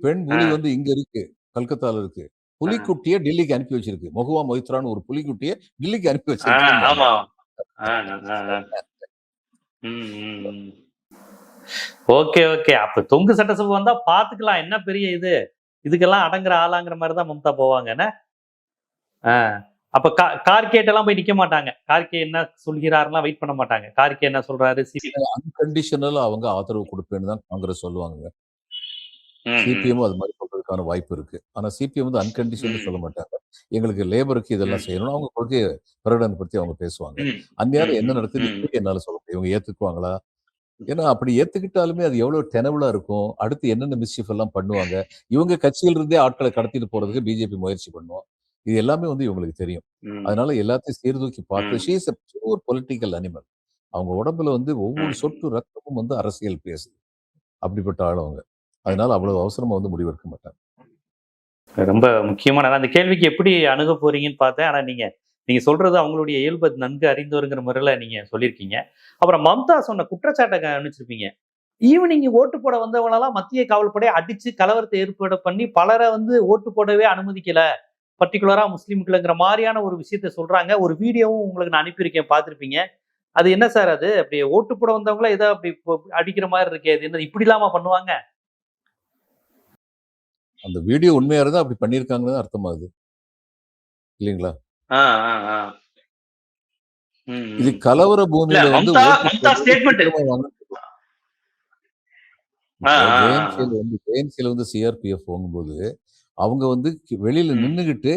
பெண் புலி வந்து இங்க இருக்கு, கல்கத்தால இருக்கு. புலிக்குட்டிய டெல்லிக்கு அனுப்பி வச்சிருக்கு. மொஹுவா மொய்த்ரான்னு ஒரு புலிக்குட்டிய டெல்லிக்கு அனுப்பி வச்சிருக்குன்றாங்க. Okay okay. அப்ப தொங்கு சட்டசபை வந்தா பாத்துக்கலாம், என்ன பெரிய இது, இதுக்கெல்லாம் அடங்குற ஆளாங்கிற மாதிரிதான் மம்தா போவாங்க. அப்ப கார்கேட் எல்லாம் போய் நிக்க மாட்டாங்க. கார்கே என்ன சொல்கிறாருன்னா வெயிட் பண்ண மாட்டாங்க. கார்கே என்ன சொல்றாரு, அன்கண்டிஷனலா அவங்க ஆதரவு கொடுப்பேன்னு தான் காங்கிரஸ் சொல்லுவாங்க. சிபிஎம் அது மாதிரி சொல்றதுக்கான வாய்ப்பு இருக்கு. ஆனா சிபிஎம் வந்து அன்கண்டிஷன் சொல்ல மாட்டாங்க. எங்களுக்கு லேபருக்கு இதெல்லாம் செய்யணும். அவங்க கொள்கையை பிரகடனப்படுத்தி அவங்க பேசுவாங்க. அந்நேரம் என்ன நடக்குது என்னால சொல்ல முடியும். இவங்க ஏத்துக்குவாங்களா? ஏன்னா அப்படி ஏத்துக்கிட்டாலுமே அது எவ்வளவு டெனபிளா இருக்கும். அடுத்து என்னென்ன மிஸ்சீஃப் எல்லாம் பண்ணுவாங்க. இவங்க கட்சியில இருந்தே ஆட்களை கடத்திட்டு போறதுக்கு பிஜேபி முயற்சி பண்ணுவோம். இது எல்லாமே வந்து இவங்களுக்கு தெரியும். அதனால எல்லாத்தையும் சீர்தூக்கி பார்த்து she is a pure political animal. அவங்க உடம்புல வந்து ஒவ்வொரு சொட்டு ரத்தமும் வந்து அரசியல் பேசுது. அப்படிப்பட்ட ஆள் அவங்க. அதனால அவ்வளவு அவசரமா வந்து முடிவெடுக்க மாட்டாங்க. ரொம்ப முக்கியமான அந்த கேள்விக்கு எப்படி அணுக போறீங்கன்னு பார்த்தேன். ஆனா நீங்க சொல்றது அவங்களுடைய இயல்பை நன்கு அறிந்தவருங்கிற முறையில நீங்க சொல்லியிருக்கீங்க. அப்புறம் மம்தா சொன்ன குற்றச்சாட்டை கவனிச்சிருப்பீங்க. ஈவினிங் ஓட்டு போட வந்தவங்களெல்லாம் மத்திய காவல்படை அடிச்சு கலவரத்தை ஏற்பாடு பண்ணி பலரை வந்து ஓட்டு போடவே அனுமதிக்கல, பர்டிகுலரா முஸ்லீம்களுங்கிற மாதிரியான ஒரு விஷயத்த சொல்றாங்க. ஒரு வீடியோவும் உங்களுக்கு நான் அனுப்பியிருக்கேன், பார்த்திருப்பீங்க. அது என்ன சார், அது அப்படி ஓட்டு போட வந்தவங்கள ஏதோ அப்படி அடிக்கிற மாதிரி இருக்கே, அது என்ன இப்படி இல்லாம பண்ணுவாங்க? அந்த வீடியோ உண்மையா இருந்தா அப்படி பண்ணிருக்காங்கன்னு அர்த்தமாகுது இல்லீங்களா? இது கலவர பூமியில வந்து ஜேஎன்சில வந்து சிஆர்பிஎஃப் வாங்கும்போது அவங்க வந்து வெளியில நின்னுகிட்டு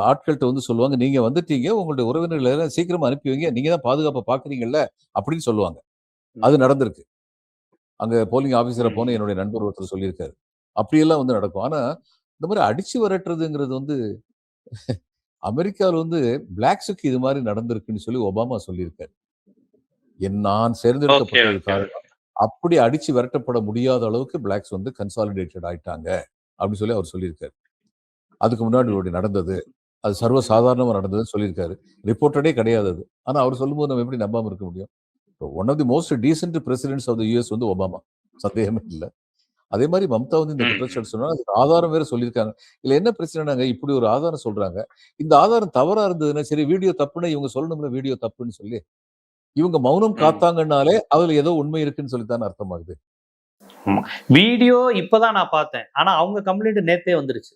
ஆட்கள்கிட்ட வந்து சொல்லுவாங்க, நீங்க வந்துட்டீங்க, உங்களுடைய உறவினர்கள் எல்லாம் சீக்கிரமா அனுப்பி வைங்க, நீங்க தான் பாதுகாப்பை பாக்குறீங்கல்ல அப்படின்னு சொல்லுவாங்க. அது நடந்திருக்கு. அங்க போலிங் ஆபீசரை போன என்னுடைய நண்பர் ஒருத்தர் சொல்லியிருக்காரு. அப்படியெல்லாம் வந்து நடக்கும். ஆனா இந்த மாதிரி அடிச்சு விரட்டுறதுங்கிறது வந்து அமெரிக்காவில் வந்து பிளாக்ஸுக்கு இது மாதிரி நடந்திருக்குன்னு சொல்லி ஒபாமா சொல்லியிருக்காரு. நான் சேர்ந்தெடுக்கப்பட்டது காரணம் அப்படி அடிச்சு விரட்டப்பட முடியாத அளவுக்கு பிளாக்ஸ் வந்து கன்சாலிடேட்டட் ஆயிட்டாங்க அப்படின்னு சொல்லி அவர் சொல்லியிருக்காரு. அதுக்கு முன்னாடி நடந்தது, அது சர்வ சாதாரணமா நடந்ததுன்னு சொல்லியிருக்காரு. ரிப்போர்ட்டடே கிடையாது அது. ஆனா அவர் சொல்லும்போது நம்ம எப்படி நம்பாம இருக்க முடியும்? One of the most decent presidents of the US வந்து ஒபாமா, சந்தேகமே இல்லை. அதே மாதிரி மம்தா வந்து இந்த குற்றச்சாட்டு சொன்னா அதுக்கு ஆதாரம் வேற சொல்லியிருக்காங்க. இதுல என்ன பிரச்சனைனாங்க, இப்படி ஒரு ஆதாரம் சொல்றாங்க, இந்த ஆதாரம் தவறா இருந்ததுன்னா சரி, வீடியோ தப்புன்னா இவங்க சொல்லணும்ல வீடியோ தப்புன்னு சொல்லி. இவங்க மௌனம் காத்தாங்கன்னாலே அதுல ஏதோ உண்மை இருக்குன்னு சொல்லித்தானே அர்த்தமாகுது. வீடியோ இப்பதான் நான் பார்த்தேன். ஆனா அவங்க கம்ப்ளைண்ட் நேத்தே வந்துருச்சு.